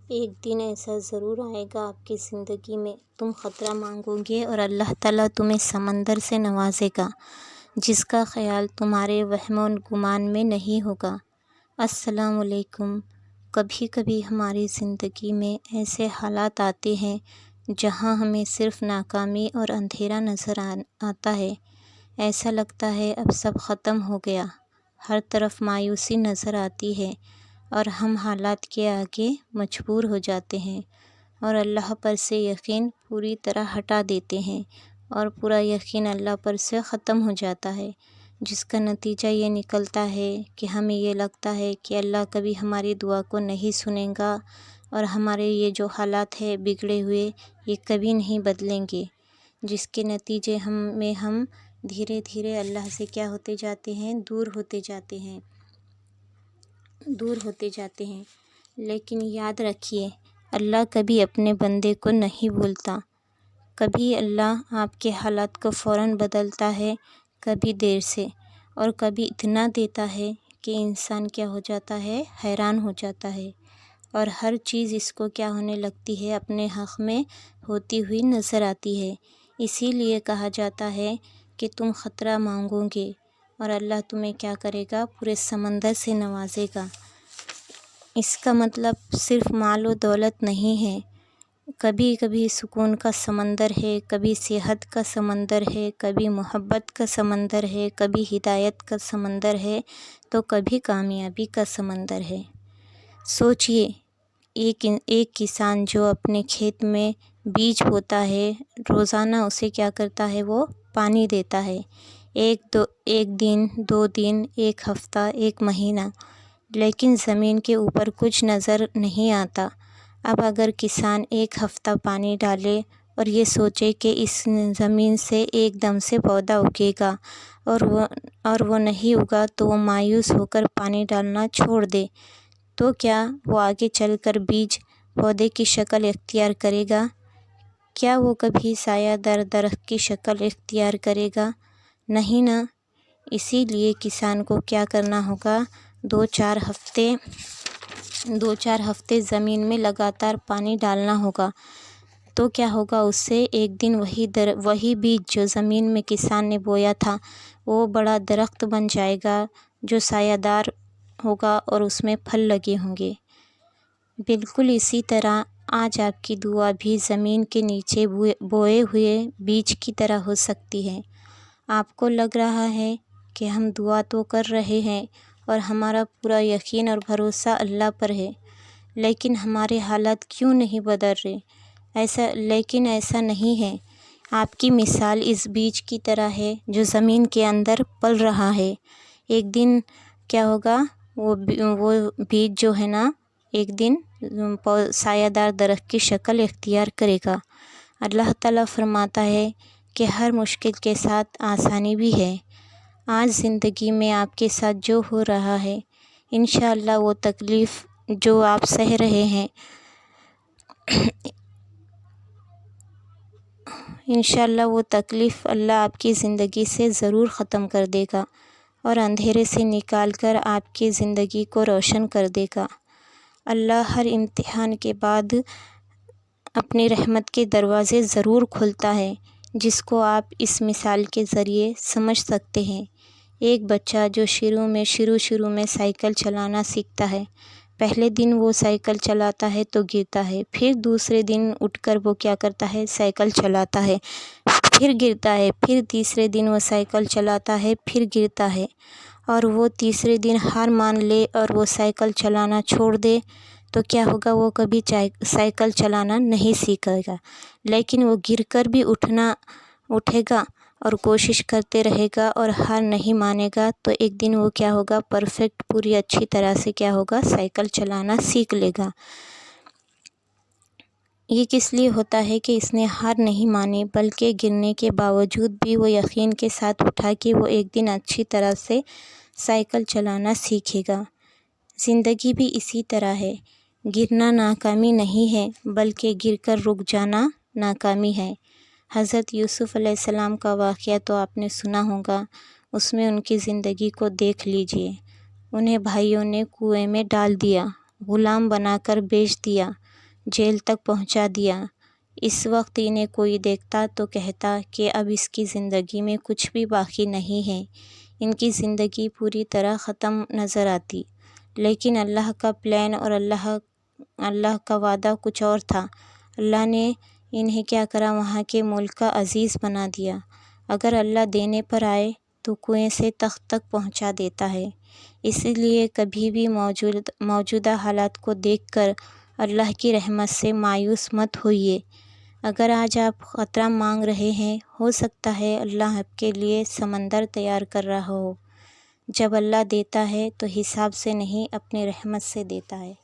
ایک دن ایسا ضرور آئے گا آپ کی زندگی میں، تم خطرہ مانگو گے اور اللہ تعالیٰ تمہیں سمندر سے نوازے گا جس کا خیال تمہارے وہم و گمان میں نہیں ہوگا۔ السلام علیکم۔ کبھی کبھی ہماری زندگی میں ایسے حالات آتے ہیں جہاں ہمیں صرف ناکامی اور اندھیرا نظر آتا ہے۔ ایسا لگتا ہے اب سب ختم ہو گیا، ہر طرف مایوسی نظر آتی ہے اور ہم حالات کے آگے مجبور ہو جاتے ہیں اور اللہ پر سے یقین پوری طرح ہٹا دیتے ہیں اور پورا یقین اللہ پر سے ختم ہو جاتا ہے، جس کا نتیجہ یہ نکلتا ہے کہ ہمیں یہ لگتا ہے کہ اللہ کبھی ہماری دعا کو نہیں سنے گا اور ہمارے یہ جو حالات ہیں بگڑے ہوئے یہ کبھی نہیں بدلیں گے، جس کے نتیجے ہم دھیرے دھیرے اللہ سے کیا ہوتے جاتے ہیں، دور ہوتے جاتے ہیں۔ لیکن یاد رکھیے، اللہ کبھی اپنے بندے کو نہیں بھولتا۔ کبھی اللہ آپ کے حالات کو فوراً بدلتا ہے، کبھی دیر سے، اور کبھی اتنا دیتا ہے کہ انسان کیا ہو جاتا ہے، حیران ہو جاتا ہے اور ہر چیز اس کو کیا ہونے لگتی ہے، اپنے حق میں ہوتی ہوئی نظر آتی ہے۔ اسی لیے کہا جاتا ہے کہ تم خطرہ مانگو گے اور اللہ تمہیں کیا کرے گا، پورے سمندر سے نوازے گا۔ اس کا مطلب صرف مال و دولت نہیں ہے، کبھی کبھی سکون کا سمندر ہے، کبھی صحت کا سمندر ہے، کبھی محبت کا سمندر ہے، کبھی ہدایت کا سمندر ہے تو کبھی کامیابی کا سمندر ہے۔ سوچئے، ایک کسان جو اپنے کھیت میں بیج بوتا ہے، روزانہ اسے کیا کرتا ہے، وہ پانی دیتا ہے، ایک دن، 2 دن، 1 ہفتہ، 1 مہینہ، لیکن زمین کے اوپر کچھ نظر نہیں آتا۔ اب اگر کسان 1 ہفتہ پانی ڈالے اور یہ سوچے کہ اس زمین سے ایک دم سے پودا اگے گا اور وہ نہیں اگا تو وہ مایوس ہو کر پانی ڈالنا چھوڑ دے، تو کیا وہ آگے چل کر بیج پودے کی شکل اختیار کرے گا؟ کیا وہ کبھی سایہ دار درخت کی شکل اختیار کرے گا؟ نہیں نا۔ اسی لیے کسان کو کیا کرنا ہوگا، 2-4 ہفتے زمین میں لگاتار پانی ڈالنا ہوگا، تو کیا ہوگا، اس سے ایک دن وہی بیج جو زمین میں کسان نے بویا تھا وہ بڑا درخت بن جائے گا جو سایہ دار ہوگا اور اس میں پھل لگے ہوں گے۔ بالکل اسی طرح آج آپ کی دعا بھی زمین کے نیچے بوئے ہوئے بیج کی طرح ہو سکتی ہے۔ آپ کو لگ رہا ہے کہ ہم دعا تو کر رہے ہیں اور ہمارا پورا یقین اور بھروسہ اللہ پر ہے، لیکن ہمارے حالات کیوں نہیں بدل رہے؟ لیکن ایسا نہیں ہے۔ آپ کی مثال اس بیج کی طرح ہے جو زمین کے اندر پل رہا ہے۔ ایک دن کیا ہوگا، وہ بیج جو ہے نا، ایک دن سایہ دار درخت کی شکل اختیار کرے گا۔ اللہ تعالیٰ فرماتا ہے کہ ہر مشکل کے ساتھ آسانی بھی ہے۔ آج زندگی میں آپ کے ساتھ جو ہو رہا ہے، انشاءاللہ وہ تکلیف جو آپ سہ رہے ہیں، انشاءاللہ وہ تکلیف اللہ آپ کی زندگی سے ضرور ختم کر دے گا اور اندھیرے سے نکال کر آپ کی زندگی کو روشن کر دے گا۔ اللہ ہر امتحان کے بعد اپنی رحمت کے دروازے ضرور کھولتا ہے، جس کو آپ اس مثال کے ذریعے سمجھ سکتے ہیں۔ ایک بچہ جو شروع میں سائیکل چلانا سیکھتا ہے، پہلے دن وہ سائیکل چلاتا ہے تو گرتا ہے، پھر دوسرے دن اٹھ کر وہ کیا کرتا ہے، سائیکل چلاتا ہے، پھر گرتا ہے، پھر تیسرے دن وہ سائیکل چلاتا ہے، پھر گرتا ہے، اور وہ تیسرے دن ہار مان لے اور وہ سائیکل چلانا چھوڑ دے تو کیا ہوگا، وہ کبھی سائیکل چلانا نہیں سیکھے گا، لیکن وہ گر کر بھی اٹھے گا اور کوشش کرتے رہے گا اور ہار نہیں مانے گا تو ایک دن وہ کیا ہوگا، پرفیکٹ، پوری اچھی طرح سے کیا ہوگا، سائیکل چلانا سیکھ لے گا۔ یہ کس لیے ہوتا ہے کہ اس نے ہار نہیں مانی، بلکہ گرنے کے باوجود بھی وہ یقین کے ساتھ اٹھا کہ وہ ایک دن اچھی طرح سے سائیکل چلانا سیکھے گا۔ زندگی بھی اسی طرح ہے، گرنا ناکامی نہیں ہے بلکہ گر کر رک جانا ناکامی ہے۔ حضرت یوسف علیہ السلام کا واقعہ تو آپ نے سنا ہوگا، اس میں ان کی زندگی کو دیکھ لیجئے۔ انہیں بھائیوں نے کنویں میں ڈال دیا، غلام بنا کر بیچ دیا، جیل تک پہنچا دیا۔ اس وقت انہیں کوئی دیکھتا تو کہتا کہ اب اس کی زندگی میں کچھ بھی باقی نہیں ہے، ان کی زندگی پوری طرح ختم نظر آتی۔ لیکن اللہ کا پلان اور اللہ کا وعدہ کچھ اور تھا۔ اللہ نے انہیں کیا کرا، وہاں کے ملک کا عزیز بنا دیا۔ اگر اللہ دینے پر آئے تو کنویں سے تخت تک پہنچا دیتا ہے۔ اسی لیے کبھی بھی موجودہ حالات کو دیکھ کر اللہ کی رحمت سے مایوس مت ہوئیے۔ اگر آج آپ خطرہ مانگ رہے ہیں، ہو سکتا ہے اللہ آپ کے لیے سمندر تیار کر رہا ہو۔ جب اللہ دیتا ہے تو حساب سے نہیں، اپنی رحمت سے دیتا ہے۔